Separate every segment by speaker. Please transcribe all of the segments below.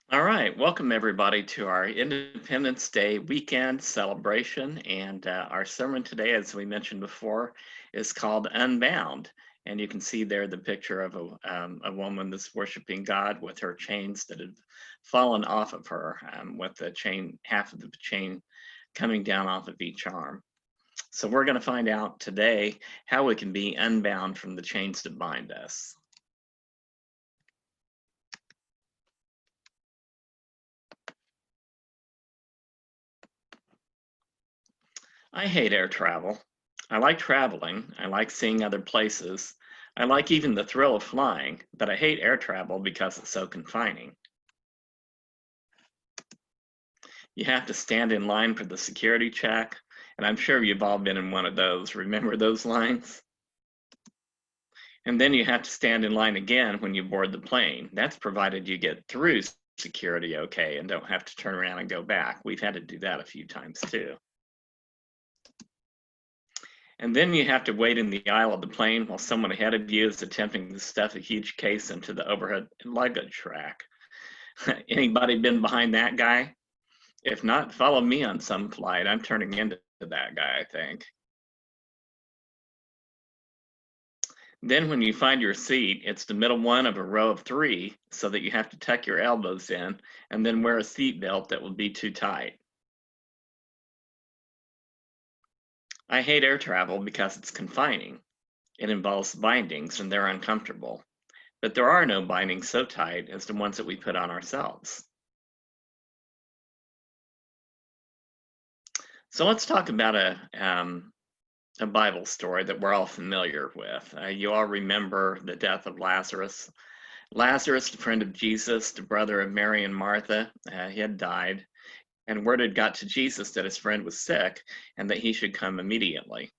Speaker 1: All right, welcome everybody to our Independence Day weekend celebration. And our sermon today, as we mentioned before, is called Unbound. And you can see there the picture of a woman that's worshiping God with her chains that have fallen off of her, with the chain, half of the chain coming down off of each arm. So we're going to find out today how we can be unbound from the chains that bind us. I hate air travel. I like traveling. I like seeing other places. I like even the thrill of flying, but I hate air travel because it's so confining. You have to stand in line for the security check, and I'm sure you've all been in one of those. Remember those lines? And then you have to stand in line again when you board the plane. That's provided you get through security okay and don't have to turn around and go back. We've had to do that a few times too. And then you have to wait in the aisle of the plane while someone ahead of you is attempting to stuff a huge case into the overhead luggage rack. Anybody been behind that guy? If not, follow me on some flight. I'm turning into that guy, I think. Then when you find your seat, it's the middle one of a row of three, so that you have to tuck your elbows in and then wear a seat belt that will be too tight. I hate air travel because it's confining. It involves bindings and they're uncomfortable. But there are no bindings so tight as the ones that we put on ourselves. So let's talk about a Bible story that we're all familiar with. You all remember the death of Lazarus. Lazarus, the friend of Jesus, the brother of Mary and Martha, he had died, and word had got to Jesus that his friend was sick and that he should come immediately.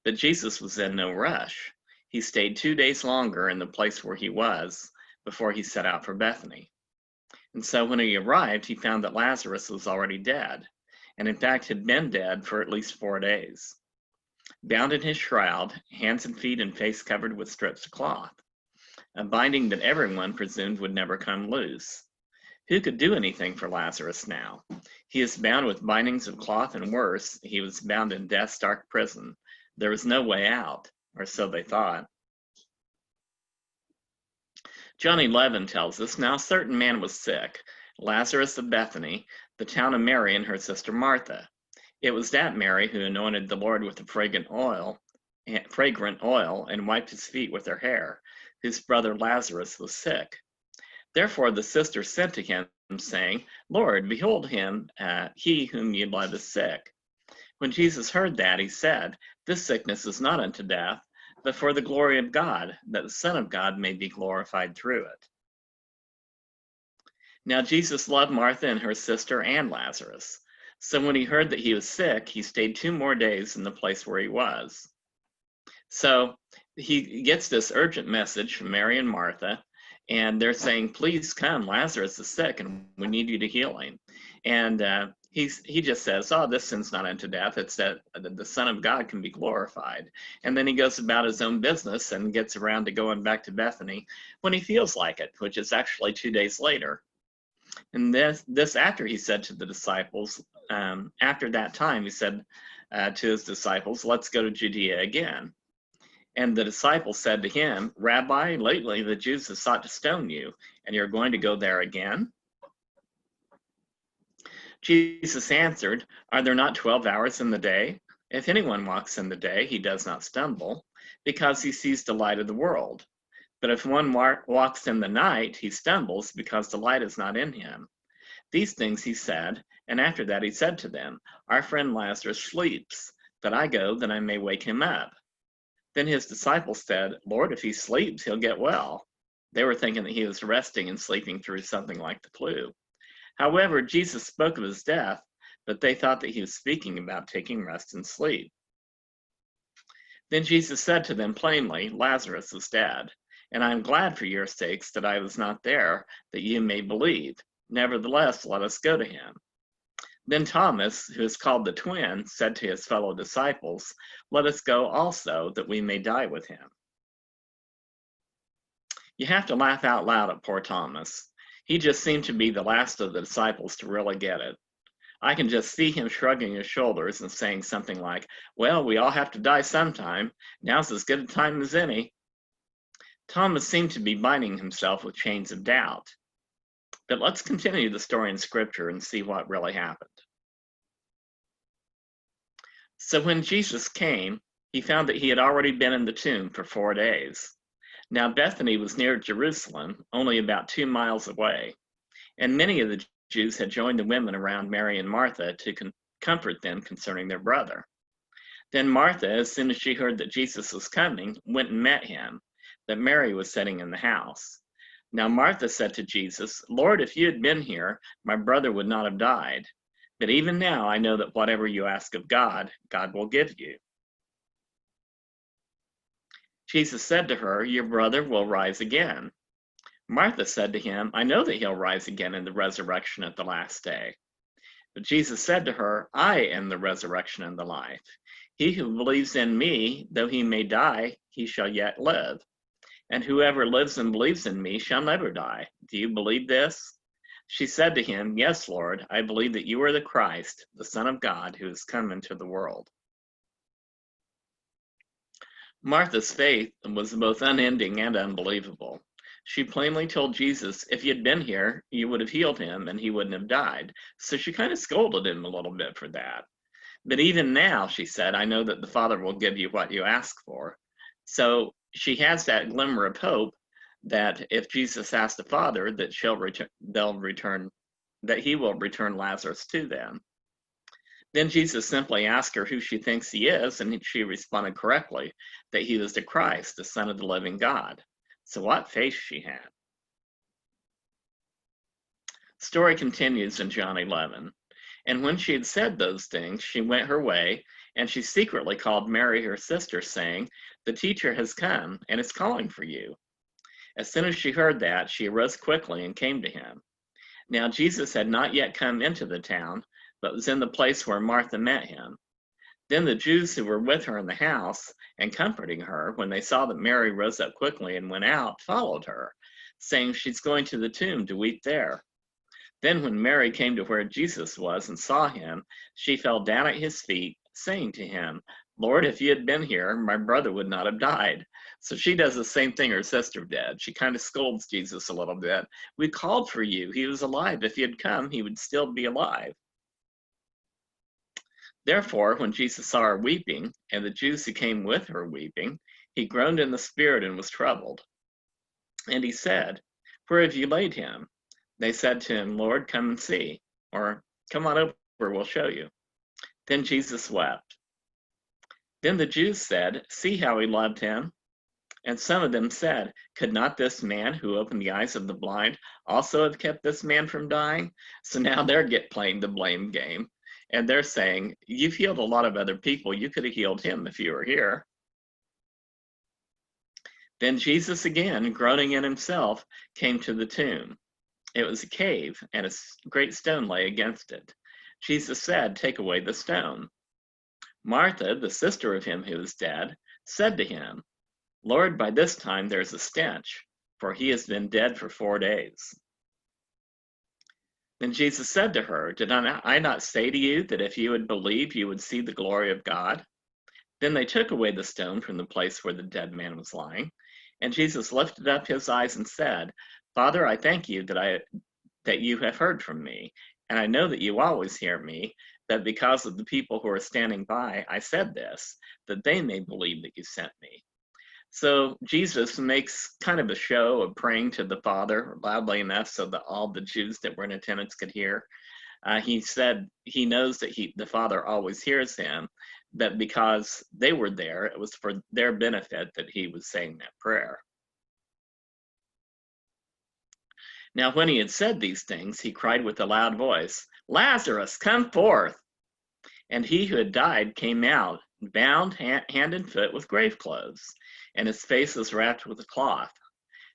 Speaker 1: But Jesus was in no rush. He stayed 2 days longer in the place where he was before he set out for Bethany. And so when he arrived, he found that Lazarus was already dead, and in fact had been dead for at least 4 days. Bound in his shroud, hands and feet and face covered with strips of cloth, a binding that everyone presumed would never come loose. Who could do anything for Lazarus now? He is bound with bindings of cloth, and worse, he was bound in death's dark prison. There was no way out, or so they thought. John 11 tells us, now a certain man was sick, Lazarus of Bethany, the town of Mary and her sister Martha. It was that Mary who anointed the Lord with the fragrant oil and wiped his feet with her hair, whose brother Lazarus was sick. Therefore the sister sent to him, saying, Lord, behold him, he whom ye love is sick. When Jesus heard that, he said, this sickness is not unto death, but for the glory of God, that the Son of God may be glorified through it. Now Jesus loved Martha and her sister and Lazarus. So when he heard that he was sick, he stayed 2 more days in the place where he was. So he gets this urgent message from Mary and Martha, and they're saying, please come, Lazarus is sick and we need you to heal him. And he just says, oh, this sin's not unto death. It's that the Son of God can be glorified. And then he goes about his own business and gets around to going back to Bethany when he feels like it, which is actually 2 days later. And this after he said to the disciples, after that time, he said to his disciples, let's go to Judea again. And the disciples said to him, Rabbi, lately the Jews have sought to stone you, and you're going to go there again? Jesus answered, are there not 12 hours in the day? If anyone walks in the day, he does not stumble, because he sees the light of the world. But if one walks in the night, he stumbles, because the light is not in him. These things he said, and after that he said to them, our friend Lazarus sleeps, but I go that I may wake him up. Then his disciples said, Lord, if he sleeps, he'll get well. They were thinking that he was resting and sleeping through something like the flu. However, Jesus spoke of his death, but they thought that he was speaking about taking rest and sleep. Then Jesus said to them plainly, Lazarus is dead, and I am glad for your sakes that I was not there, that you may believe. Nevertheless, let us go to him. Then Thomas, who is called the twin, said to his fellow disciples, let us go also, that we may die with him. You have to laugh out loud at poor Thomas. He just seemed to be the last of the disciples to really get it. I can just see him shrugging his shoulders and saying something like, "Well, we all have to die sometime. Now's as good a time as any." Thomas seemed to be binding himself with chains of doubt. But let's continue the story in Scripture and see what really happened. So when Jesus came, he found that he had already been in the tomb for 4 days. Now Bethany was near Jerusalem, only about 2 miles away, and many of the Jews had joined the women around Mary and Martha to comfort them concerning their brother. Then Martha, as soon as she heard that Jesus was coming, went and met him, but Mary was sitting in the house. Now Martha said to Jesus, "Lord, if you had been here, my brother would not have died. But even now I know that whatever you ask of God, God will give you." Jesus said to her, "Your brother will rise again." Martha said to him, "I know that he'll rise again in the resurrection at the last day." But Jesus said to her, "I am the resurrection and the life. He who believes in me, though he may die, he shall yet live. And whoever lives and believes in me shall never die. Do you believe this?" She said to him, "Yes, Lord, I believe that you are the Christ, the Son of God, who has come into the world." Martha's faith was both unending and unbelievable. She plainly told Jesus, if you had been here, you would have healed him and he wouldn't have died. So she kind of scolded him a little bit for that. But even now, she said, "I know that the Father will give you what you ask for." So she has that glimmer of hope that if Jesus asked the Father, that that he will return Lazarus to them. Then Jesus simply asked her who she thinks he is, and she responded correctly, that he was the Christ, the Son of the living God. So what faith she had. Story continues in John 11. And when she had said those things, she went her way, and she secretly called Mary, her sister, saying, "The teacher has come and is calling for you." As soon as she heard that, she arose quickly and came to him. Now Jesus had not yet come into the town, but was in the place where Martha met him. Then the Jews who were with her in the house and comforting her, when they saw that Mary rose up quickly and went out, followed her, saying, "She's going to the tomb to weep there." Then when Mary came to where Jesus was and saw him, she fell down at his feet, saying to him, "Lord, if you had been here, my brother would not have died." So she does the same thing her sister did. She kind of scolds Jesus a little bit. "We called for you. He was alive. If he had come, he would still be alive." Therefore, when Jesus saw her weeping, and the Jews who came with her weeping, he groaned in the spirit and was troubled. And he said, "Where have you laid him?" They said to him, "Lord, come and see," or "Come on over, we'll show you." Then Jesus wept. Then the Jews said, "See how he loved him." And some of them said, "Could not this man who opened the eyes of the blind also have kept this man from dying?" So now they're playing the blame game. And they're saying, "You've healed a lot of other people. You could have healed him if you were here." Then Jesus, again, groaning in himself, came to the tomb. It was a cave, and a great stone lay against it. Jesus said, "Take away the stone." Martha, the sister of him who was dead, said to him, "Lord, by this time there's a stench, for he has been dead for 4 days." Then Jesus said to her, "Did I not say to you that if you would believe, you would see the glory of God?" Then they took away the stone from the place where the dead man was lying. And Jesus lifted up his eyes and said, "Father, I thank you that you have heard from me. And I know that you always hear me, but because of the people who are standing by, I said this, that they may believe that you sent me." So Jesus makes kind of a show of praying to the Father loudly enough so that all the Jews that were in attendance could hear. He said he knows that the Father always hears him, but because they were there, it was for their benefit that he was saying that prayer. Now, when he had said these things, he cried with a loud voice, "Lazarus, come forth!" And he who had died came out, bound hand and foot with grave clothes, and his face was wrapped with a cloth.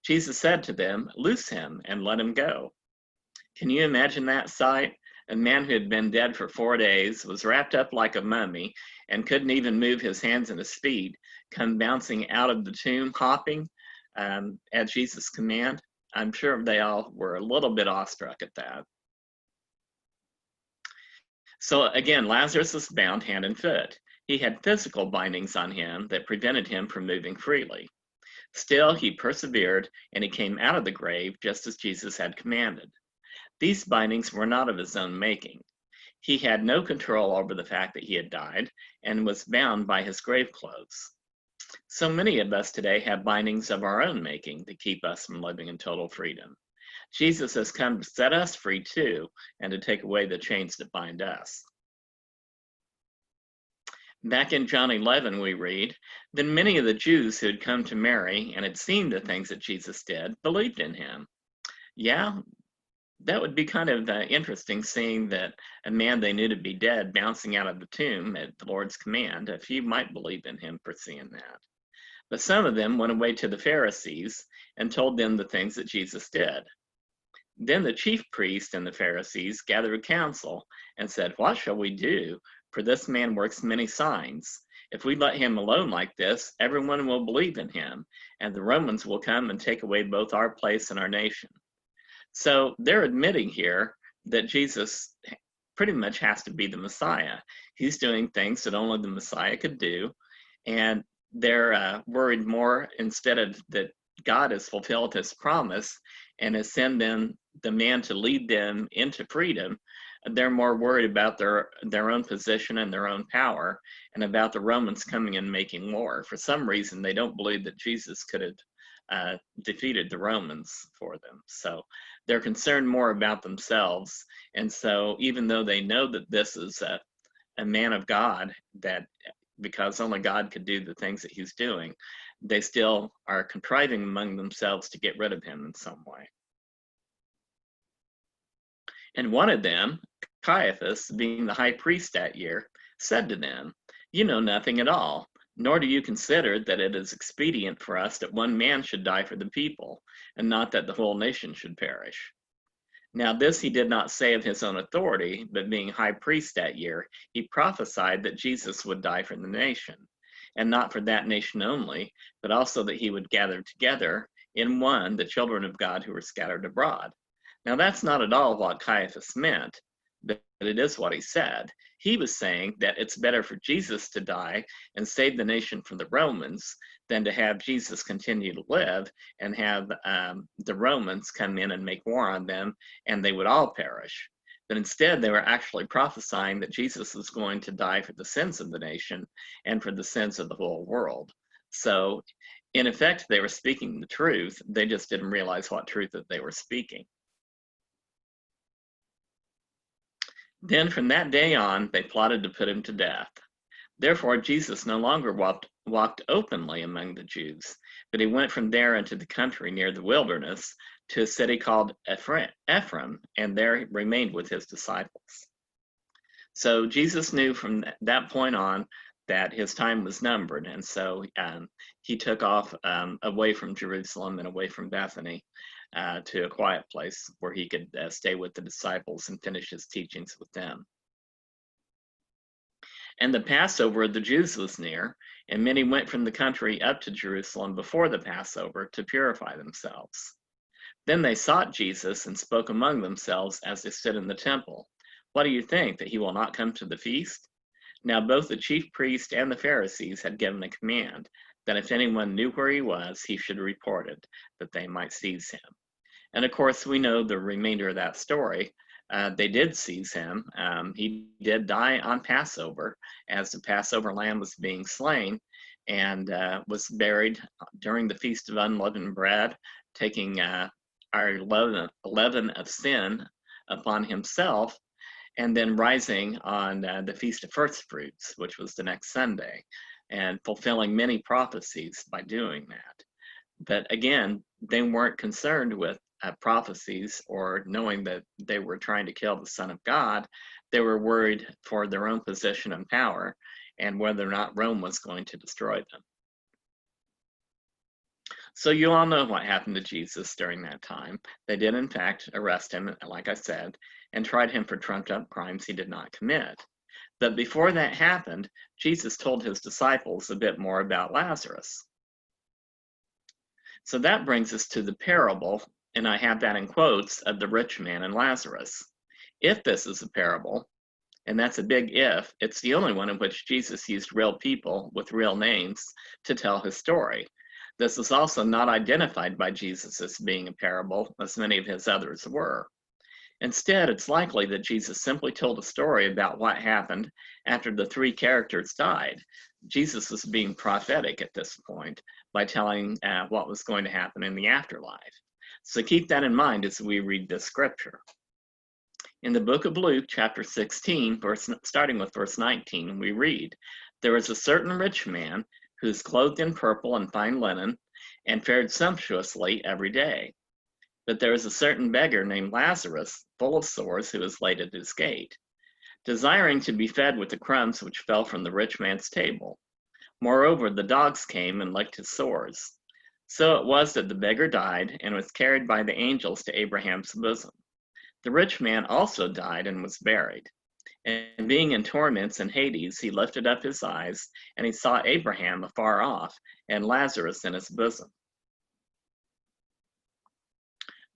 Speaker 1: Jesus said to them, "Loose him and let him go." Can you imagine that sight? A man who had been dead for 4 days, was wrapped up like a mummy, and couldn't even move his hands and his feet, come bouncing out of the tomb, hopping at Jesus' command. I'm sure they all were a little bit awestruck at that. So again, Lazarus was bound hand and foot. He had physical bindings on him that prevented him from moving freely. Still, he persevered, and he came out of the grave just as Jesus had commanded. These bindings were not of his own making. He had no control over the fact that he had died and was bound by his grave clothes. So many of us today have bindings of our own making to keep us from living in total freedom. Jesus has come to set us free too, and to take away the chains that bind us. Back in John 11, we read, "Then many of the Jews who had come to Mary and had seen the things that Jesus did believed in him." Yeah, that would be kind of interesting, seeing that a man they knew to be dead bouncing out of the tomb at the Lord's command. A few might believe in him for seeing that. But some of them went away to the Pharisees and told them the things that Jesus did. Then the chief priests and the Pharisees gathered a council and said, "What shall we do? For this man works many signs. If we let him alone like this, everyone will believe in him, and the Romans will come and take away both our place and our nation." So they're admitting here that Jesus pretty much has to be the Messiah. He's doing things that only the Messiah could do, and they're worried more, instead of that God has fulfilled his promise and has sent them the man to lead them into freedom. They're more worried about their own position and their own power, and about the Romans coming and making war. For some reason, they don't believe that Jesus could have defeated the Romans for them. So they're concerned more about themselves. And so even though they know that this is a man of God, that because only God could do the things that he's doing, they still are contriving among themselves to get rid of him in some way. And one of them, Caiaphas, being the high priest that year, said to them, "You know nothing at all, nor do you consider that it is expedient for us that one man should die for the people, and not that the whole nation should perish." Now this he did not say of his own authority, but being high priest that year, he prophesied that Jesus would die for the nation, and not for that nation only, but also that he would gather together in one the children of God who were scattered abroad. Now that's not at all what Caiaphas meant, but it is what he said. He was saying that it's better for Jesus to die and save the nation from the Romans than to have Jesus continue to live and have the Romans come in and make war on them, and they would all perish. But instead, they were actually prophesying that Jesus was going to die for the sins of the nation and for the sins of the whole world. So in effect, they were speaking the truth. They just didn't realize what truth that they were speaking. Then from that day on, they plotted to put him to death. Therefore, Jesus no longer walked openly among the Jews, but he went from there into the country near the wilderness to a city called Ephraim, and there he remained with his disciples. So Jesus knew from that point on that his time was numbered, and so he took off away from Jerusalem and away from Bethany to a quiet place where he could stay with the disciples and finish his teachings with them. And the Passover of the Jews was near, and many went from the country up to Jerusalem before the Passover to purify themselves. Then they sought Jesus and spoke among themselves as they stood in the temple, "What do you think, that he will not come to the feast?" Now both the chief priest and the Pharisees had given a command that if anyone knew where he was, he should report it, that they might seize him. And of course, we know the remainder of that story. They did seize him. He did die on Passover as the Passover lamb was being slain, and was buried during the Feast of Unleavened Bread, taking our leaven of sin upon himself, and then rising on the Feast of First Fruits, which was the next Sunday, and fulfilling many prophecies by doing that. But again, they weren't concerned with prophecies or knowing that they were trying to kill the Son of God. They were worried for their own position and power and whether or not Rome was going to destroy them. So you all know what happened to Jesus during that time. They did in fact arrest him, like I said, and tried him for trumped up crimes he did not commit. But before that happened, Jesus told his disciples a bit more about Lazarus. So that brings us to the parable and I have that in quotes, of the rich man and Lazarus. If this is a parable, and that's a big if, it's the only one in which Jesus used real people with real names to tell his story. This is also not identified by Jesus as being a parable, as many of his others were. Instead, it's likely that Jesus simply told a story about what happened after the three characters died. Jesus was being prophetic at this point by telling what was going to happen in the afterlife. So keep that in mind as we read this scripture. In the book of Luke, chapter 16, starting with verse 19, we read, "There was a certain rich man who was clothed in purple and fine linen and fared sumptuously every day. But there was a certain beggar named Lazarus, full of sores, who was laid at his gate, desiring to be fed with the crumbs which fell from the rich man's table. Moreover, the dogs came and licked his sores. So it was that the beggar died and was carried by the angels to Abraham's bosom. The rich man also died and was buried. And being in torments in Hades, he lifted up his eyes, and he saw Abraham afar off, and Lazarus in his bosom.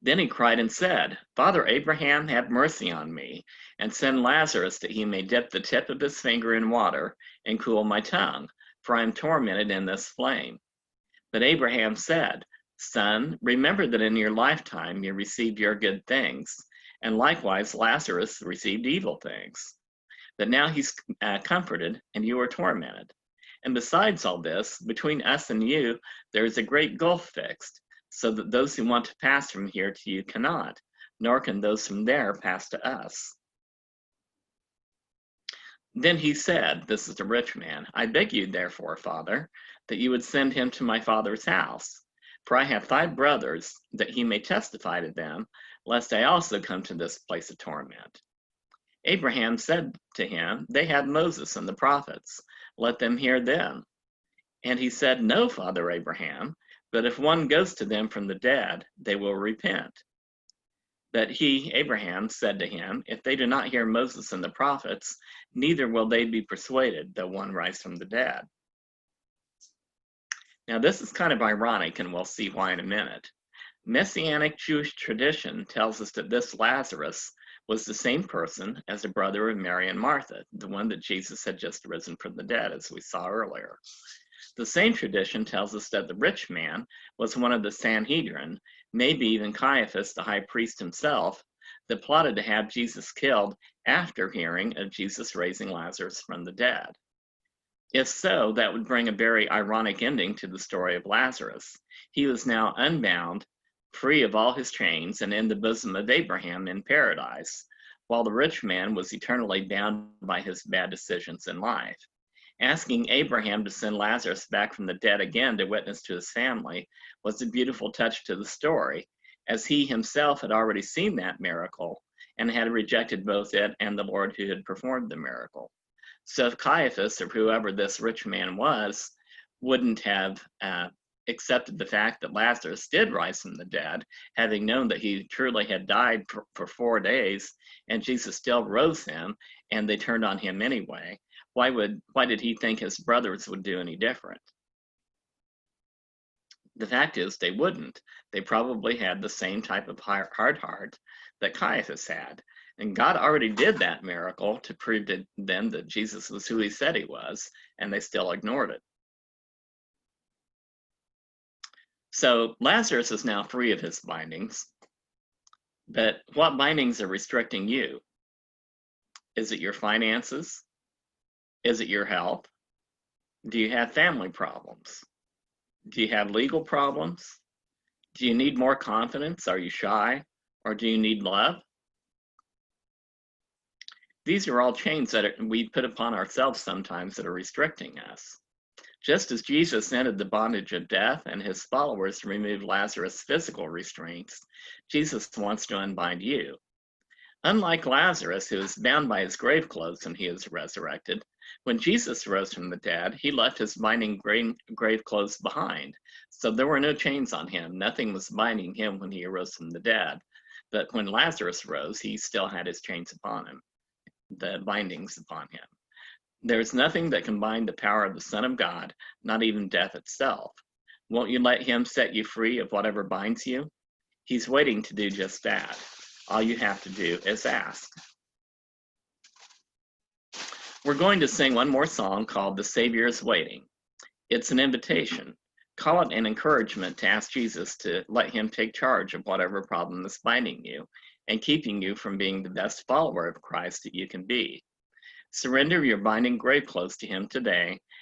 Speaker 1: Then he cried and said, Father Abraham, have mercy on me, and send Lazarus that he may dip the tip of his finger in water and cool my tongue, for I am tormented in this flame. But Abraham said, Son, remember that in your lifetime you received your good things, and likewise Lazarus received evil things. But now he's comforted, and you are tormented. And besides all this, between us and you, there is a great gulf fixed, so that those who want to pass from here to you cannot, nor can those from there pass to us. Then he said, this is the rich man, I beg you, therefore, Father, that you would send him to my father's house. For I have 5 brothers, that he may testify to them, lest I also come to this place of torment. Abraham said to him, They have Moses and the prophets. Let them hear them. And he said, No, Father Abraham, but if one goes to them from the dead, they will repent. But he, Abraham, said to him, If they do not hear Moses and the prophets, neither will they be persuaded, though one rise from the dead. Now, this is kind of ironic, and we'll see why in a minute. Messianic Jewish tradition tells us that this Lazarus was the same person as the brother of Mary and Martha, the one that Jesus had just risen from the dead, as we saw earlier. The same tradition tells us that the rich man was one of the Sanhedrin, maybe even Caiaphas, the high priest himself, that plotted to have Jesus killed after hearing of Jesus raising Lazarus from the dead. If so, that would bring a very ironic ending to the story of Lazarus. He was now unbound, free of all his chains, and in the bosom of Abraham in paradise, while the rich man was eternally bound by his bad decisions in life. Asking Abraham to send Lazarus back from the dead again to witness to his family was a beautiful touch to the story, as he himself had already seen that miracle and had rejected both it and the Lord who had performed the miracle. So if Caiaphas, or whoever this rich man was, wouldn't have accepted the fact that Lazarus did rise from the dead, having known that he truly had died for 4 days, and Jesus still rose him, and they turned on him anyway, why did he think his brothers would do any different? The fact is, they wouldn't. They probably had the same type of hard heart that Caiaphas had. And God already did that miracle to prove to them that Jesus was who he said he was, and they still ignored it. So Lazarus is now free of his bindings, but what bindings are restricting you? Is it your finances? Is it your health? Do you have family problems? Do you have legal problems? Do you need more confidence? Are you shy? Or do you need love? These are all chains that we put upon ourselves sometimes that are restricting us. Just as Jesus ended the bondage of death and his followers removed Lazarus' physical restraints, Jesus wants to unbind you. Unlike Lazarus, who is bound by his grave clothes when he is resurrected, when Jesus rose from the dead, he left his binding grave clothes behind. So there were no chains on him. Nothing was binding him when he arose from the dead. But when Lazarus rose, he still had his chains upon him, the bindings upon him. There's nothing that can bind the power of the Son of God, not even death itself. Won't you let him set you free of whatever binds you? He's waiting to do just that. All you have to do is ask. We're going to sing one more song called The Savior is Waiting. It's an invitation. Call it an encouragement to ask Jesus to let him take charge of whatever problem is binding you and keeping you from being the best follower of Christ that you can be. Surrender your binding grave clothes to him today